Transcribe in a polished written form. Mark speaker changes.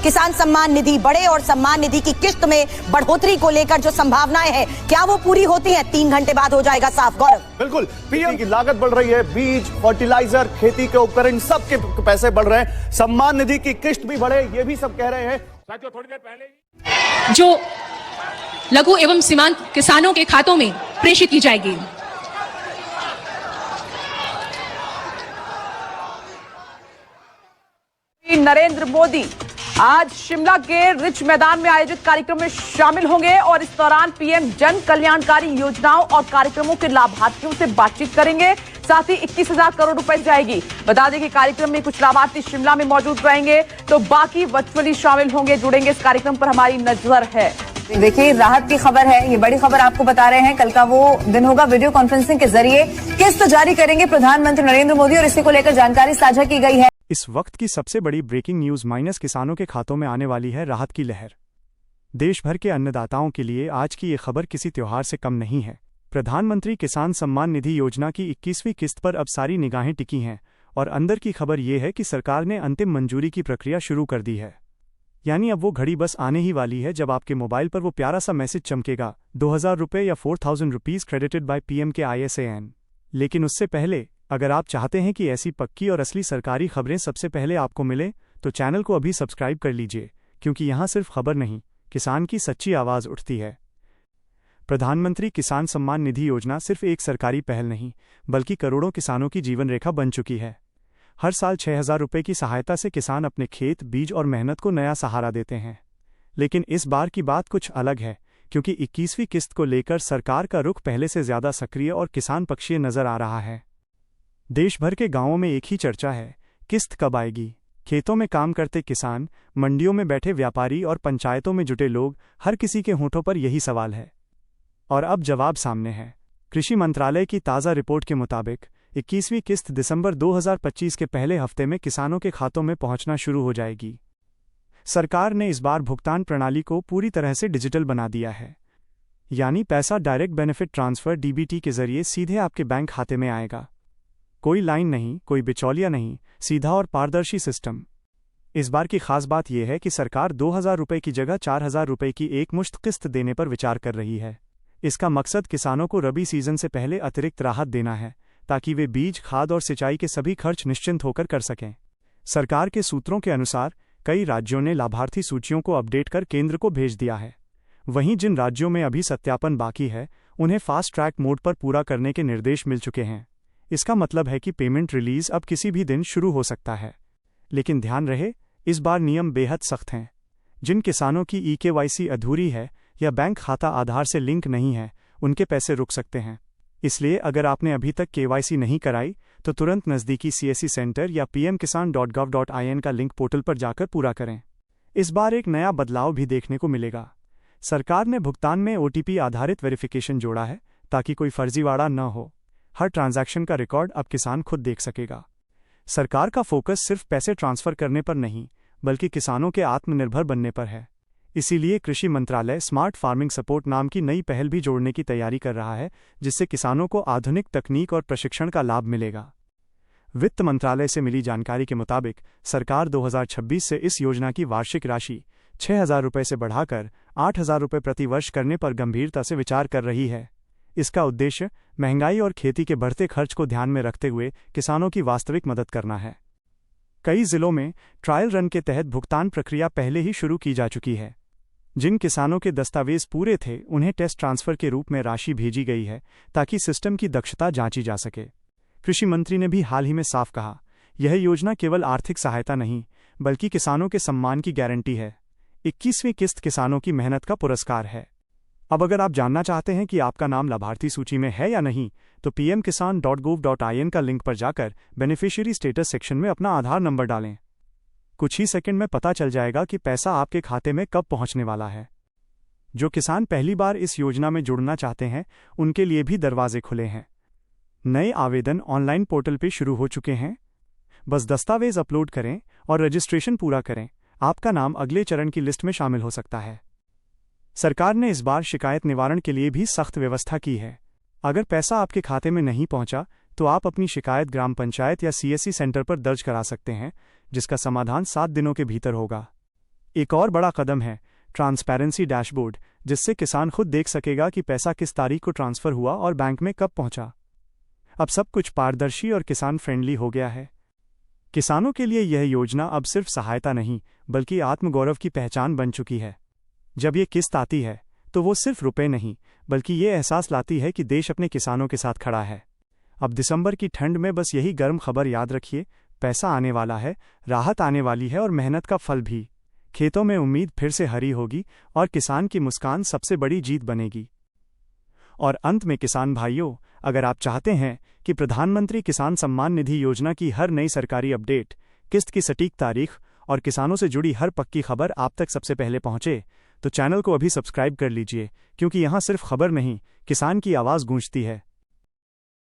Speaker 1: किसान सम्मान निधि बढ़े और सम्मान निधि की किस्त में बढ़ोतरी को लेकर जो संभावनाएं हैं, क्या वो पूरी होती हैं? 3 घंटे बाद हो जाएगा साफ। गौरव,
Speaker 2: बिल्कुल, पीएम की लागत बढ़ रही है, बीज, फर्टिलाइजर, खेती के उपकरण, सबके पैसे बढ़ रहे हैं, सम्मान निधि की किस्त भी बढ़े, ये भी सब कह रहे हैं।
Speaker 3: साथियों, थोड़ी देर पहले जो लघु एवं सीमांत किसानों के खातों में प्रेषित की जाएगी।
Speaker 4: नरेंद्र मोदी आज शिमला के रिच मैदान में आयोजित कार्यक्रम में शामिल होंगे और इस दौरान पीएम जन कल्याणकारी योजनाओं और कार्यक्रमों के लाभार्थियों से बातचीत करेंगे। साथ ही 21,000 करोड़ रुपए जाएगी। बता दें कि कार्यक्रम में कुछ लाभार्थी शिमला में मौजूद रहेंगे तो बाकी वर्चुअली शामिल होंगे, जुड़ेंगे। इस कार्यक्रम पर हमारी नजर है।
Speaker 5: देखिए, राहत की खबर है, ये बड़ी खबर आपको बता रहे हैं। कल का वो दिन होगा, वीडियो कॉन्फ्रेंसिंग के जरिए किस्त जारी करेंगे प्रधानमंत्री नरेंद्र मोदी और इसी को लेकर जानकारी साझा की गई है।
Speaker 6: इस वक्त की सबसे बड़ी ब्रेकिंग न्यूज माइनस किसानों के खातों में आने वाली है राहत की लहर। देश भर के अन्नदाताओं के लिए आज की ये खबर किसी त्योहार से कम नहीं है। प्रधानमंत्री किसान सम्मान निधि योजना की 21वीं किस्त पर अब सारी निगाहें टिकी हैं और अंदर की खबर ये है कि सरकार ने अंतिम मंजूरी की प्रक्रिया शुरू कर दी है। यानी अब वो घड़ी बस आने ही वाली है जब आपके मोबाइल पर वो प्यारा सा मैसेज चमकेगा, 2000 रुपये या 4000 रुपीज क्रेडिटेड बाय पीएम के ISAN। लेकिन उससे पहले अगर आप चाहते हैं कि ऐसी पक्की और असली सरकारी खबरें सबसे पहले आपको मिले तो चैनल को अभी सब्सक्राइब कर लीजिए, क्योंकि यहाँ सिर्फ खबर नहीं, किसान की सच्ची आवाज़ उठती है। प्रधानमंत्री किसान सम्मान निधि योजना सिर्फ एक सरकारी पहल नहीं, बल्कि करोड़ों किसानों की जीवन रेखा बन चुकी है। हर साल 6,000 रुपये की सहायता से किसान अपने खेत, बीज और मेहनत को नया सहारा देते हैं। लेकिन इस बार की बात कुछ अलग है, क्योंकि 21वीं किस्त को लेकर सरकार का रुख पहले से ज्यादा सक्रिय और किसान पक्षीय नजर आ रहा है। देश भर के गांवों में एक ही चर्चा है, किस्त कब आएगी। खेतों में काम करते किसान, मंडियों में बैठे व्यापारी और पंचायतों में जुटे लोग, हर किसी के होठों पर यही सवाल है। और अब जवाब सामने है। कृषि मंत्रालय की ताज़ा रिपोर्ट के मुताबिक 21वीं किस्त दिसंबर 2025 के पहले हफ्ते में किसानों के खातों में पहुंचना शुरू हो जाएगी। सरकार ने इस बार भुगतान प्रणाली को पूरी तरह से डिजिटल बना दिया है, यानी पैसा डायरेक्ट बेनिफिट ट्रांसफर DBT के जरिए सीधे आपके बैंक खाते में आएगा। कोई लाइन नहीं, कोई बिचौलिया नहीं, सीधा और पारदर्शी सिस्टम। इस बार की खास बात यह है कि सरकार 2000 रुपये की जगह 4000 रुपये की एक मुश्त किस्त देने पर विचार कर रही है। इसका मकसद किसानों को रबी सीजन से पहले अतिरिक्त राहत देना है, ताकि वे बीज, खाद और सिंचाई के सभी खर्च निश्चिंत होकर कर सकें। सरकार के सूत्रों के अनुसार कई राज्यों ने लाभार्थी सूचियों को अपडेट कर केंद्र को भेज दिया है। वहीं जिन राज्यों में अभी सत्यापन बाकी है, उन्हें फास्ट ट्रैक मोड पर पूरा करने के निर्देश मिल चुके हैं। इसका मतलब है कि पेमेंट रिलीज अब किसी भी दिन शुरू हो सकता है। लेकिन ध्यान रहे, इस बार नियम बेहद सख्त हैं। जिन किसानों की eKYC अधूरी है या बैंक खाता आधार से लिंक नहीं है, उनके पैसे रुक सकते हैं। इसलिए अगर आपने अभी तक KYC नहीं कराई तो तुरंत नज़दीकी CSC सेंटर या pmkisan.gov.in का लिंक पोर्टल पर जाकर पूरा करें। इस बार एक नया बदलाव भी देखने को मिलेगा। सरकार ने भुगतान में OTP आधारित वेरिफिकेशन जोड़ा है, ताकि कोई फर्जीवाड़ा न हो। हर ट्रांजैक्शन का रिकॉर्ड अब किसान खुद देख सकेगा। सरकार का फोकस सिर्फ पैसे ट्रांसफर करने पर नहीं, बल्कि किसानों के आत्मनिर्भर बनने पर है। इसीलिए कृषि मंत्रालय स्मार्ट फार्मिंग सपोर्ट नाम की नई पहल भी जोड़ने की तैयारी कर रहा है, जिससे किसानों को आधुनिक तकनीक और प्रशिक्षण का लाभ मिलेगा। वित्त मंत्रालय से मिली जानकारी के मुताबिक सरकार 2026 से इस योजना की वार्षिक राशि 6,000 रुपये से बढ़ाकर 8,000 रुपये प्रति वर्ष करने पर गंभीरता से विचार कर रही है। इसका उद्देश्य महंगाई और खेती के बढ़ते खर्च को ध्यान में रखते हुए किसानों की वास्तविक मदद करना है। कई जिलों में ट्रायल रन के तहत भुगतान प्रक्रिया पहले ही शुरू की जा चुकी है। जिन किसानों के दस्तावेज पूरे थे, उन्हें टेस्ट ट्रांसफर के रूप में राशि भेजी गई है, ताकि सिस्टम की दक्षता जांची जा सके। कृषि मंत्री ने भी हाल ही में साफ कहा, यह योजना केवल आर्थिक सहायता नहीं, बल्कि किसानों के सम्मान की गारंटी है। 21वीं किस्त किसानों की मेहनत का पुरस्कार है। अब अगर आप जानना चाहते हैं कि आपका नाम लाभार्थी सूची में है या नहीं, तो pmkisan.gov.in का लिंक पर जाकर बेनिफिशियरी स्टेटस सेक्शन में अपना आधार नंबर डालें। कुछ ही सेकंड में पता चल जाएगा कि पैसा आपके खाते में कब पहुंचने वाला है। जो किसान पहली बार इस योजना में जुड़ना चाहते हैं, उनके लिए भी दरवाजे खुले हैं। नए आवेदन ऑनलाइन पोर्टल पे शुरू हो चुके हैं। बस दस्तावेज अपलोड करें और रजिस्ट्रेशन पूरा करें, आपका नाम अगले चरण की लिस्ट में शामिल हो सकता है। सरकार ने इस बार शिकायत निवारण के लिए भी सख्त व्यवस्था की है। अगर पैसा आपके खाते में नहीं पहुंचा, तो आप अपनी शिकायत ग्राम पंचायत या CSC सेंटर पर दर्ज करा सकते हैं, जिसका समाधान 7 दिनों के भीतर होगा। एक और बड़ा कदम है ट्रांसपेरेंसी डैशबोर्ड, जिससे किसान खुद देख सकेगा कि पैसा किस तारीख को ट्रांसफर हुआ और बैंक में कब पहुंचा। अब सब कुछ पारदर्शी और किसान फ्रेंडली हो गया है। किसानों के लिए यह योजना अब सिर्फ सहायता नहीं बल्कि आत्मगौरव की पहचान बन चुकी है। जब ये किस्त आती है तो वो सिर्फ रुपए नहीं बल्कि ये एहसास लाती है कि देश अपने किसानों के साथ खड़ा है। अब दिसंबर की ठंड में बस यही गर्म खबर याद रखिए, पैसा आने वाला है, राहत आने वाली है और मेहनत का फल भी। खेतों में उम्मीद फिर से हरी होगी और किसान की मुस्कान सबसे बड़ी जीत बनेगी। और अंत में किसान भाइयों, अगर आप चाहते हैं कि प्रधानमंत्री किसान सम्मान निधि योजना की हर नई सरकारी अपडेट, किस्त की सटीक तारीख और किसानों से जुड़ी हर पक्की खबर आप तक सबसे पहले पहुंचे, तो चैनल को अभी सब्सक्राइब कर लीजिए, क्योंकि यहां सिर्फ खबर नहीं, किसान की आवाज गूंजती है।